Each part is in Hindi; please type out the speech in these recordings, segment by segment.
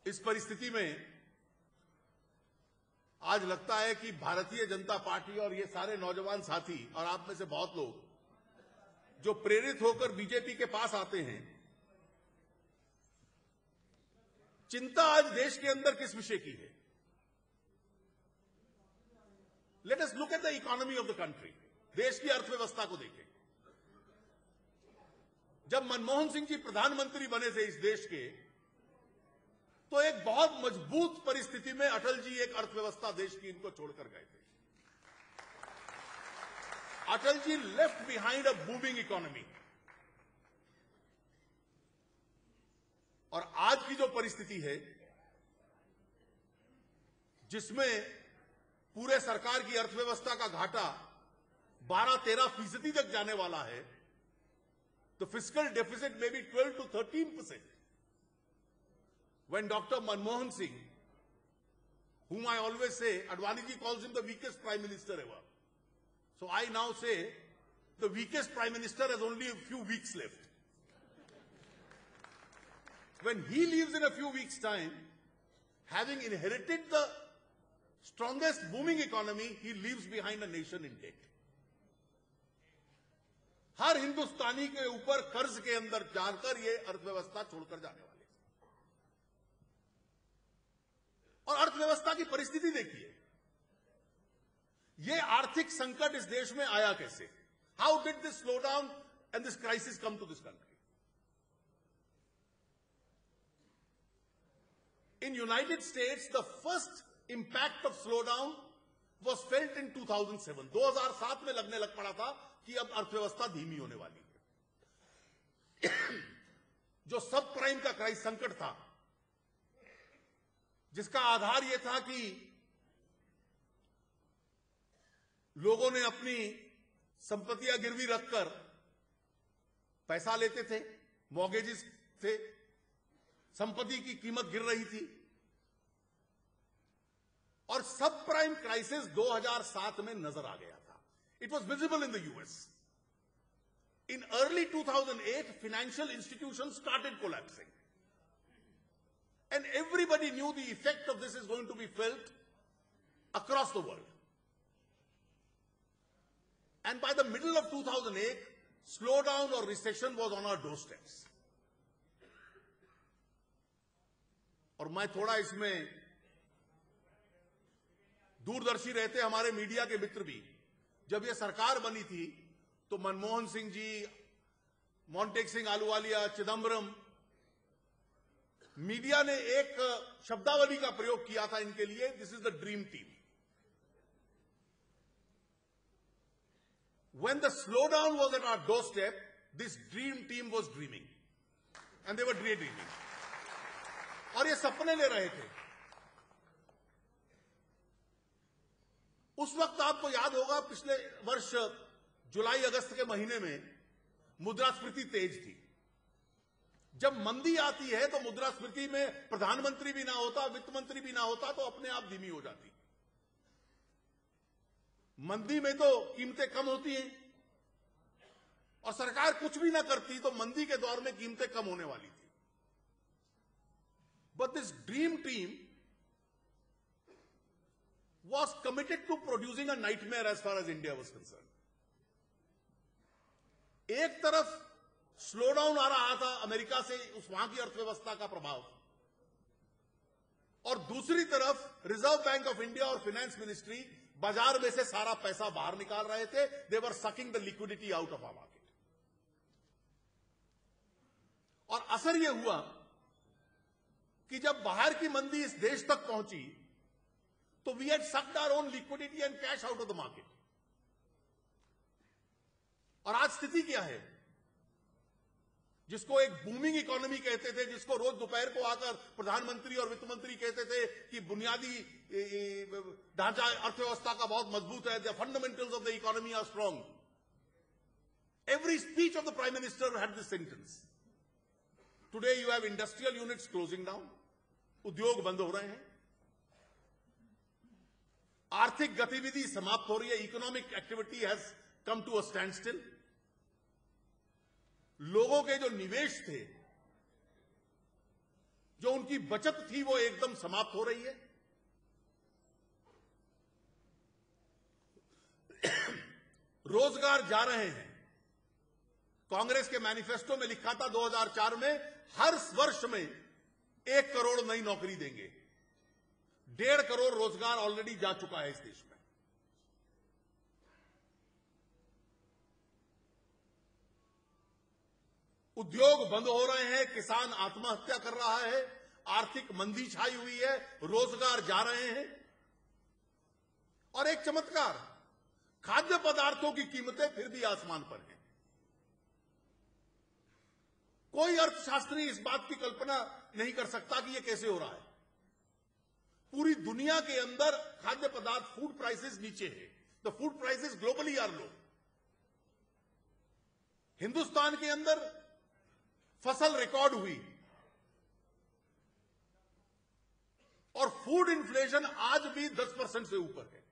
इस परिस्थिति में आज लगता है कि भारतीय जनता पार्टी और ये सारे नौजवान साथी और आप में से बहुत लोग जो प्रेरित होकर बीजेपी के पास आते हैं, चिंता आज देश के अंदर किस विषय की है? Let us look at the economy of the country. देश की अर्थव्यवस्था को देखें। जब मनमोहन सिंह जी प्रधानमंत्री बने थे इस देश के, तो एक बहुत मजबूत परिस्थिति में अटल जी एक अर्थव्यवस्था देश की इनको छोड़कर गए थे। Atal ji left behind a booming economy. और आज की जो परिस्थिति है, जिसमें पूरे सरकार की अर्थव्यवस्था का घाटा 12-13% तक जाने वाला है, तो फिस्कल डेफिसिट में भी 12 to 13%. When Dr. Manmohan Singh, whom I always say, Advani ji calls him the weakest prime minister ever. So I now say, the weakest prime minister has only a few weeks left. When he leaves in a few weeks' time, having inherited the strongest booming economy, he leaves behind a nation in debt. हर हिंदुस्तानी के ऊपर कर्ज के अंदर जाकर ये अर्थव्यवस्था छोड़कर जाने वाले। और अर्थव्यवस्था की परिस्थिति देखिए, ये आर्थिक संकट इस देश में आया कैसे? How did this slow down and this crisis come to this country? In United States, the first impact of slowdown was felt in 2007. 2007 में लगने लग पड़ा था कि अब अर्थव्यवस्था धीमी होने वाली है। जो सब प्राइम का क्राइसिस संकट था, जिसका आधार यह था कि लोगों ने अपनी संपत्तियां गिरवी रखकर पैसा लेते थे, मॉर्गेजेस थे, संपत्ति की कीमत गिर रही थी। और सब प्राइम क्राइसिस 2007 में नजर आ गया था। It was visible in the US. In early 2008 financial institution started collapsing, and everybody knew the effect of this is going to be felt across the world. And by the middle of 2008, slow down और recession was on our doorsteps. और मैं थोड़ा इसमें दूरदर्शी रहते हमारे मीडिया के मित्र भी, जब यह सरकार बनी थी तो मनमोहन सिंह जी, मोंटेक सिंह आलूवालिया, चिदम्बरम, मीडिया ने एक शब्दावली का प्रयोग किया था इनके लिए, this is the dream team. When the slowdown was at our doorstep, this dream team was dreaming, and they were daydreaming. और ये सपने ले रहे थे। उस वक्त आपको याद होगा, पिछले वर्ष जुलाई अगस्त के महीने में मुद्रास्फीति तेज थी। जब मंदी आती है तो मुद्रास्फीति में प्रधानमंत्री भी ना होता, वित्त मंत्री भी ना होता, तो अपने आप धीमी हो जाती। मंदी में तो कीमतें कम होती हैं, और सरकार कुछ भी ना करती तो मंदी के दौर में कीमतें कम होने वाली थी। But this dream team was committed to producing a nightmare as far as India was concerned. एक तरफ स्लो डाउन आ रहा था अमेरिका से, उस वहां की अर्थव्यवस्था का प्रभाव, और दूसरी तरफ रिजर्व बैंक ऑफ इंडिया और फाइनेंस मिनिस्ट्री बाजार में से सारा पैसा बाहर निकाल रहे थे। They were sucking the liquidity out of our market. और असर यह हुआ कि जब बाहर की मंदी इस देश तक पहुंची, तो we had sucked our own liquidity and cash out of the market. और आज स्थिति क्या है? जिसको एक बूमिंग इकोनॉमी कहते थे, जिसको रोज दोपहर को आकर प्रधानमंत्री और वित्त मंत्री कहते थे कि बुनियादी ढांचा अर्थव्यवस्था का बहुत मजबूत है, the fundamentals of the economy are strong. Every speech of the prime minister had this sentence. Today you have industrial units closing down, उद्योग बंद हो रहे हैं, आर्थिक गतिविधि समाप्त हो रही है, economic activity has come to a standstill. लोगों के जो निवेश थे जो उनकी बचत थी वो एकदम समाप्त हो रही है। रोजगार जा रहे हैं। कांग्रेस के मैनिफेस्टो में लिखा था 2004 में हर वर्ष में 1 करोड़ नई नौकरी देंगे। 1.5 करोड़ रोजगार ऑलरेडी जा चुका है इस देश में। उद्योग बंद हो रहे हैं, किसान आत्महत्या कर रहा है, आर्थिक मंदी छाई हुई है, रोजगार जा रहे हैं। और एक चमत्कार, खाद्य पदार्थों की कीमतें फिर भी आसमान पर हैं। कोई अर्थशास्त्री इस बात की कल्पना नहीं कर सकता कि यह कैसे हो रहा है। पूरी दुनिया के अंदर खाद्य पदार्थ फूड प्राइसेस नीचे है। The food prices globally are low. Hindustan के अंदर फसल रिकॉर्ड हुई और फूड इन्फ्लेशन आज भी 10% से ऊपर है।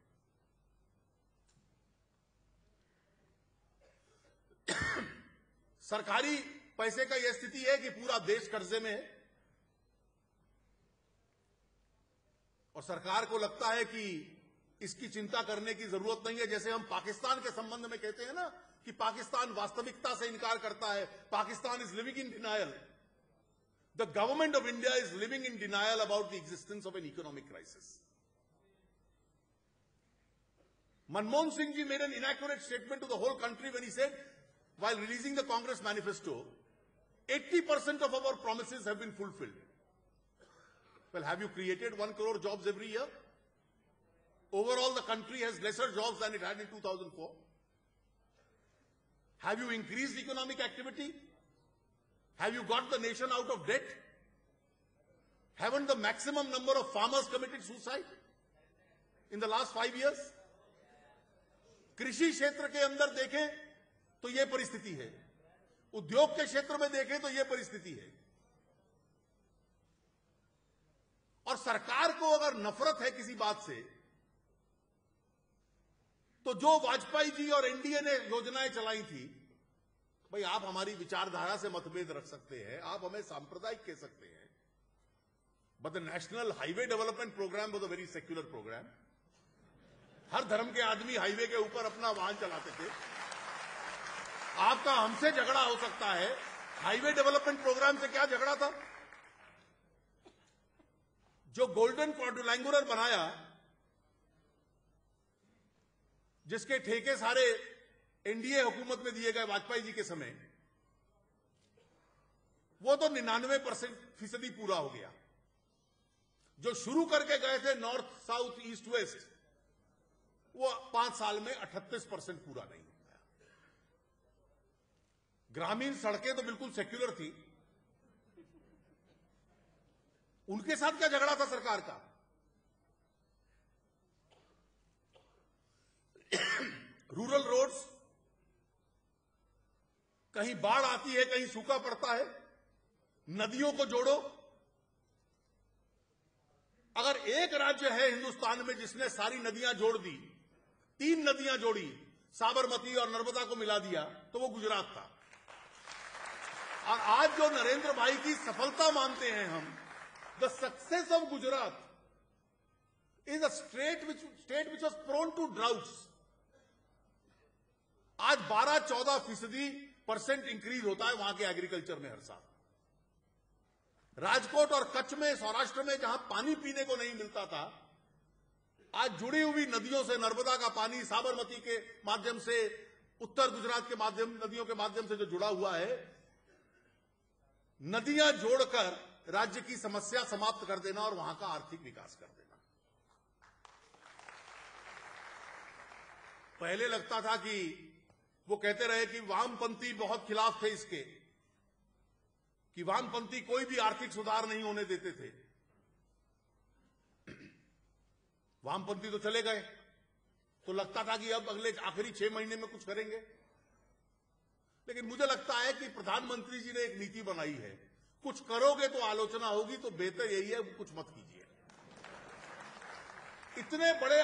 सरकारी पैसे का यह स्थिति है कि पूरा देश कर्जे में है और सरकार को लगता है कि इसकी चिंता करने की जरूरत नहीं है। जैसे हम पाकिस्तान के संबंध में कहते हैं ना कि पाकिस्तान वास्तविकता से इनकार करता है, Pakistan is living in denial. The government of India is living in denial about the existence of an economic crisis. Manmohan Singh ji made an inaccurate statement to the whole country when he said, while releasing the Congress manifesto, 80% of our promises have been fulfilled. Well, have you created 1 crore jobs every year? Overall, the country has lesser jobs than it had in 2004. Have you increased economic activity? Have you got the nation out of debt? Haven't the maximum number of farmers committed suicide in the last 5 years? कृषि क्षेत्र के अंदर देखें तो यह परिस्थिति है, उद्योग के क्षेत्र में देखें तो यह परिस्थिति है। और सरकार को अगर नफरत है किसी बात से, तो जो वाजपेयी जी और एनडीए ने योजनाएं चलाई थी, भाई आप हमारी विचारधारा से मतभेद रख सकते हैं, आप हमें सांप्रदायिक कह सकते हैं, but the national highway development programme was a very secular programme. हर धर्म के आदमी हाईवे के ऊपर अपना वाहन चलाते थे। आपका हमसे झगड़ा हो सकता है, हाईवे डेवलपमेंट प्रोग्राम से क्या झगड़ा था? जो गोल्डन क्वाड्रिलेंगुलर बनाया, जिसके ठेके सारे एनडीए हुकूमत में दिए गए वाजपेयी जी के समय, वो तो 99% पूरा हो गया। जो शुरू करके गए थे नॉर्थ साउथ ईस्ट वेस्ट, वो 5 साल में 38% पूरा नहीं हो पाया। ग्रामीण सड़कें तो बिल्कुल सेक्युलर थी, उनके साथ क्या झगड़ा था सरकार का? रूरल रोड्स, कहीं बाढ़ आती है, कहीं सूखा पड़ता है, नदियों को जोड़ो। अगर एक राज्य है हिंदुस्तान में जिसने सारी नदियां जोड़ दी, 3 नदियां जोड़ी, साबरमती और नर्मदा को मिला दिया, तो वो गुजरात था। और आज जो नरेंद्र भाई की सफलता मानते हैं हम, the success of Gujarat is a state which was prone to droughts. आज 12-14% इंक्रीज होता है वहां के एग्रीकल्चर में हर साल। राजकोट और कच्छ में, सौराष्ट्र में, जहां पानी पीने को नहीं मिलता था, आज जुड़ी हुई नदियों से, नर्मदा का पानी साबरमती के माध्यम से, उत्तर गुजरात के नदियों के माध्यम से जो जुड़ा हुआ है, नदियां जोड़कर राज्य की समस्या समाप्त कर देना और वहां का आर्थिक विकास कर देना। पहले लगता था कि वो कहते रहे कि वामपंथी बहुत खिलाफ थे इसके, कि वामपंथी कोई भी आर्थिक सुधार नहीं होने देते थे। वामपंथी तो चले गए, तो लगता था कि अब अगले आखिरी 6 महीने में कुछ करेंगे। लेकिन मुझे लगता है कि प्रधानमंत्री जी ने एक नीति बनाई है, कुछ करोगे तो आलोचना होगी, तो बेहतर यही है कुछ मत कीजिए। इतने बड़े